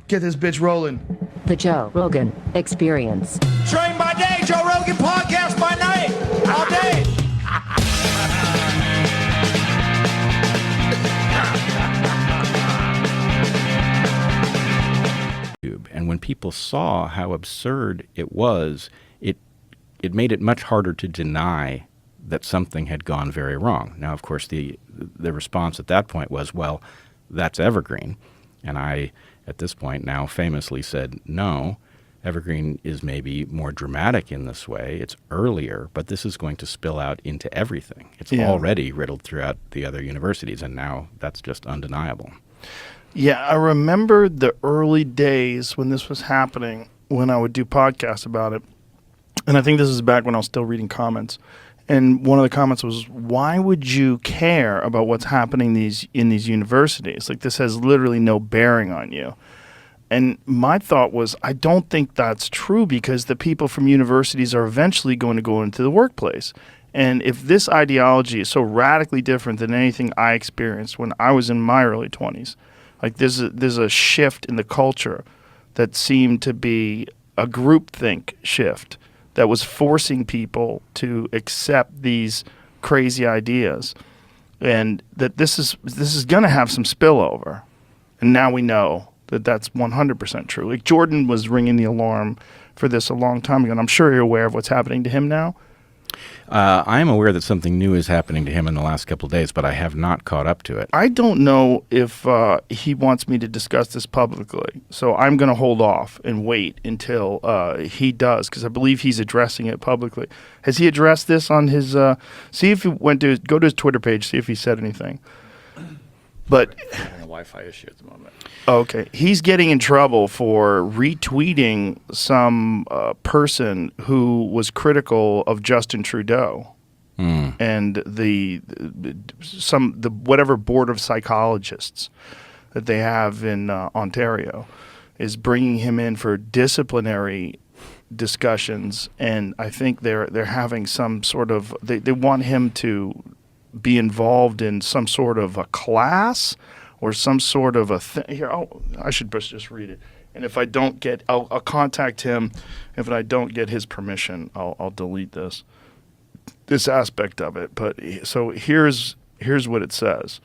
Get this bitch rolling. The Joe Rogan Experience. Train by day, Joe Rogan Podcast by night, all day. And when people saw how absurd it was, it made it much harder to deny that something had gone very wrong. Now, of course, the response at that point was, well, that's evergreen. And I, at this point now famously said, no, evergreen is maybe more dramatic in this way. It's earlier, but this is going to spill out into everything. It's already riddled throughout the other universities, and now that's just undeniable. Yeah, I remember the early days when this was happening, when I would do podcasts about it. And I think this is back when I was still reading comments. And one of the comments was, why would you care about what's happening in these universities? Like, this has literally no bearing on you. And my thought was, I don't think that's true, because the people from universities are eventually going to go into the workplace. And if this ideology is so radically different than anything I experienced when I was in my early 20s, like there's a shift in the culture that seemed to be a groupthink shift that was forcing people to accept these crazy ideas, and that this is going to have some spillover. And now we know that that's 100% true. Like, Jordan was ringing the alarm for this a long time ago, and I'm sure you're aware of what's happening to him now. I am aware that something new is happening to him in the last couple of days, but I have not caught up to it. I don't know if he wants me to discuss this publicly, so I'm going to hold off and wait until he does, because I believe he's addressing it publicly. Has he addressed this on his? See if he go to his Twitter page, see if he said anything. But having a Wi-Fi issue at the moment. Okay, he's getting in trouble for retweeting some person who was critical of Justin Trudeau and the whatever board of psychologists that they have in Ontario is bringing him in for disciplinary discussions, and I think they're having some sort of they want him to be involved in some sort of a class or some sort of a thing. Here, I should just read it. And if I don't get, I'll contact him. If I don't get his permission, I'll delete this aspect of it. But so here's what it says.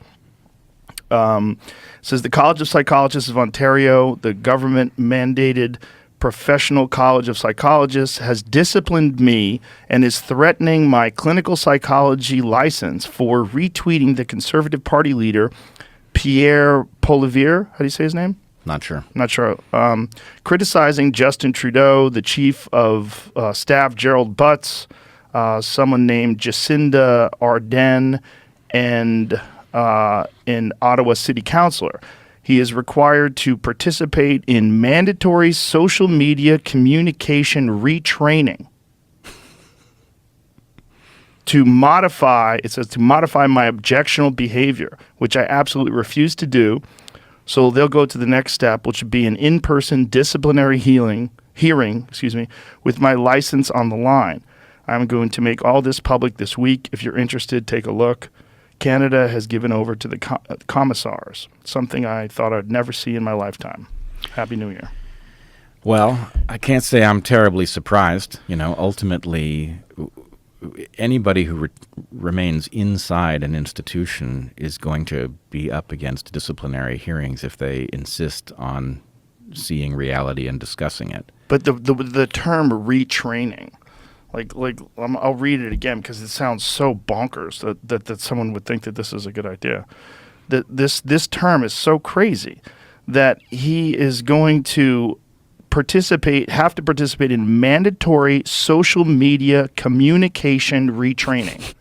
It says the College of Psychologists of Ontario, the government-mandated Professional College of Psychologists, has disciplined me and is threatening my clinical psychology license for retweeting the Conservative Party leader, Pierre Poilievre. How do you say his name? Not sure. Criticizing Justin Trudeau, the chief of staff, Gerald Butts, someone named Jacinda Ardern, and an Ottawa city councillor. He is required to participate in mandatory social media communication retraining to modify my objectionable behavior, which I absolutely refuse to do. So they'll go to the next step, which would be an in-person disciplinary hearing, with my license on the line. I'm going to make all this public this week. If you're interested, take a look. Canada has given over to the commissars, something I thought I'd never see in my lifetime. Happy New Year. Well, I can't say I'm terribly surprised. Ultimately, anybody who remains inside an institution is going to be up against disciplinary hearings if they insist on seeing reality and discussing it. But the term retraining, I'll read it again because it sounds so bonkers that someone would think that this is a good idea. That this term is so crazy that he is going to have to participate in mandatory social media communication retraining.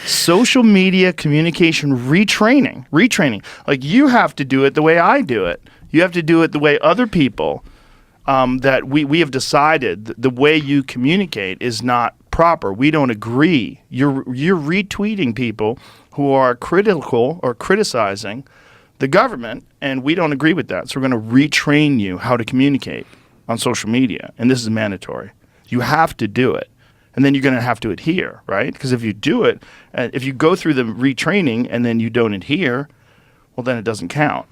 Social media communication retraining. Like, you have to do it the way I do it. You have to do it the way other people that we have decided the way you communicate is not proper. We don't agree. You're retweeting people who are critical or criticizing the government, and we don't agree with that. So we're going to retrain you how to communicate on social media, and this is mandatory. You have to do it, and then you're going to have to adhere, right? Because if you do it, if you go through the retraining and then you don't adhere, well, then it doesn't count.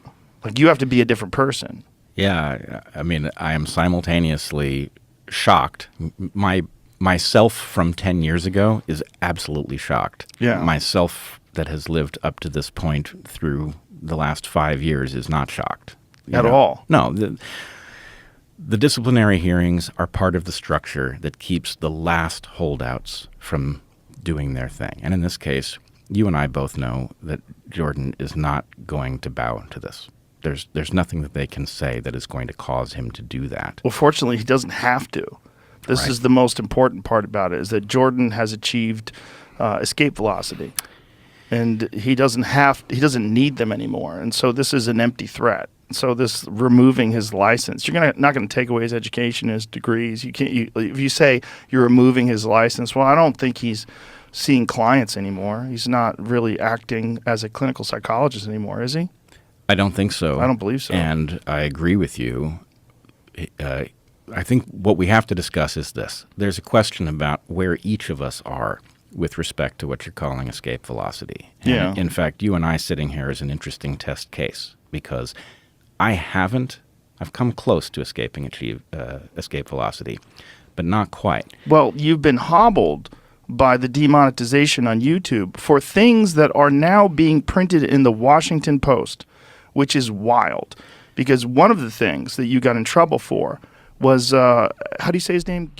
Like, you have to be a different person. Yeah, I mean, I am simultaneously shocked. Myself from 10 years ago is absolutely shocked. Yeah. Myself that has lived up to this point through the last 5 years is not shocked. At all? No. The disciplinary hearings are part of the structure that keeps the last holdouts from doing their thing. And in this case, you and I both know that Jordan is not going to bow to this. There's nothing that they can say that is going to cause him to do that. Well, fortunately, he doesn't have to. This Right. is the most important part about it, is that Jordan has achieved escape velocity. And he doesn't need them anymore. And so this is an empty threat. So this removing his license, you're not going to take away his education, his degrees. If you say you're removing his license, well, I don't think he's seeing clients anymore. He's not really acting as a clinical psychologist anymore, is he? I don't think so. I don't believe so. And I agree with you. I think what we have to discuss is this. There's a question about where each of us are with respect to what you're calling escape velocity. And Yeah. in fact, you and I sitting here is an interesting test case because I've come close to escape velocity, but not quite. Well, you've been hobbled by the demonetization on YouTube for things that are now being printed in the Washington Post, which is wild. Because one of the things that you got in trouble for was, how do you say his name?